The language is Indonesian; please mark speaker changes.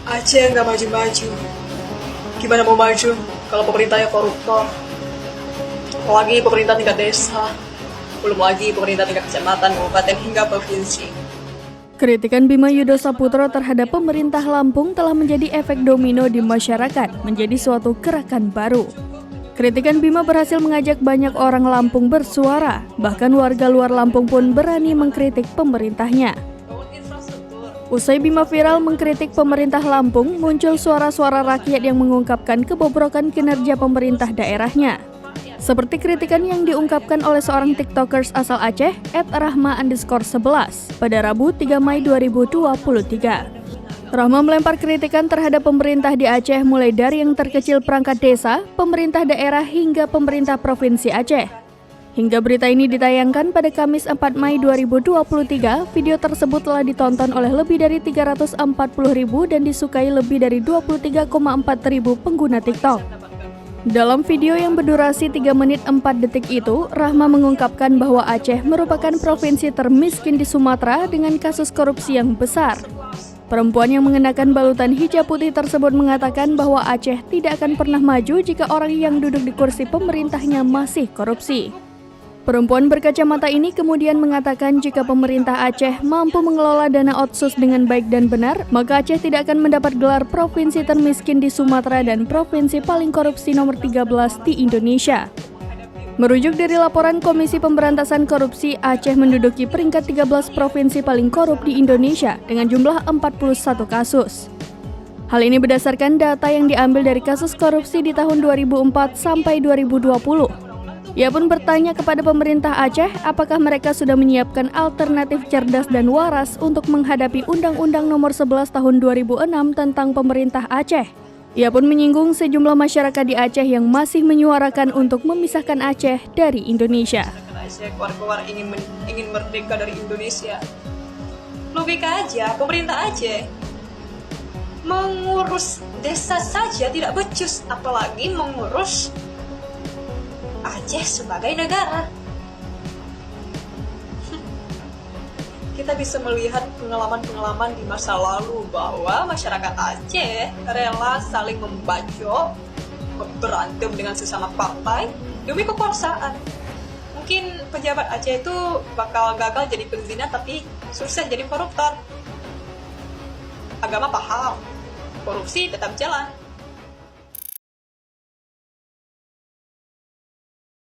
Speaker 1: Aceh nggak maju-maju. Gimana mau maju kalau pemerintahnya koruptor? Apalagi pemerintah tingkat desa, belum lagi pemerintah tingkat kecamatan, kabupaten, hingga provinsi.
Speaker 2: Kritikan Bima Yudho Saputro terhadap pemerintah Lampung telah menjadi efek domino di masyarakat, menjadi suatu gerakan baru. Kritikan Bima berhasil mengajak banyak orang Lampung bersuara, bahkan warga luar Lampung pun berani mengkritik pemerintahnya. Usai Bima viral mengkritik pemerintah Lampung, muncul suara-suara rakyat yang mengungkapkan kebobrokan kinerja pemerintah daerahnya. Seperti kritikan yang diungkapkan oleh seorang tiktokers asal Aceh, @rahma_11, pada Rabu 3 Mei 2023. Rahma melempar kritikan terhadap pemerintah di Aceh mulai dari yang terkecil perangkat desa, pemerintah daerah hingga pemerintah provinsi Aceh. Hingga berita ini ditayangkan pada Kamis 4 Mei 2023, video tersebut telah ditonton oleh lebih dari 340.000 dan disukai lebih dari 23,4.000 pengguna TikTok. Dalam video yang berdurasi 3 menit 4 detik itu, Rahma mengungkapkan bahwa Aceh merupakan provinsi termiskin di Sumatera dengan kasus korupsi yang besar. Perempuan yang mengenakan balutan hijab putih tersebut mengatakan bahwa Aceh tidak akan pernah maju jika orang yang duduk di kursi pemerintahnya masih korupsi. Perempuan berkacamata ini kemudian mengatakan jika pemerintah Aceh mampu mengelola dana otsus dengan baik dan benar, maka Aceh tidak akan mendapat gelar provinsi termiskin di Sumatera dan provinsi paling korupsi nomor 13 di Indonesia. Merujuk dari laporan Komisi Pemberantasan Korupsi, Aceh menduduki peringkat 13 provinsi paling korup di Indonesia dengan jumlah 41 kasus. Hal ini berdasarkan data yang diambil dari kasus korupsi di tahun 2004 sampai 2020. Ia pun bertanya kepada pemerintah Aceh apakah mereka sudah menyiapkan alternatif cerdas dan waras untuk menghadapi Undang-Undang Nomor 11 Tahun 2006 tentang pemerintah Aceh. Ia pun menyinggung sejumlah masyarakat di Aceh yang masih menyuarakan untuk memisahkan Aceh dari Indonesia.
Speaker 1: Aceh keluar-keluar ingin merdeka dari Indonesia. Logika aja, pemerintah Aceh mengurus desa saja tidak becus, apalagi mengurus Aceh sebagai negara. Kita bisa melihat pengalaman-pengalaman di masa lalu bahwa masyarakat Aceh rela saling membacok, berantem dengan sesama partai demi kekuasaan. Mungkin pejabat Aceh itu bakal gagal jadi penzina tapi sukses jadi koruptor. Agama paham, korupsi tetap jalan.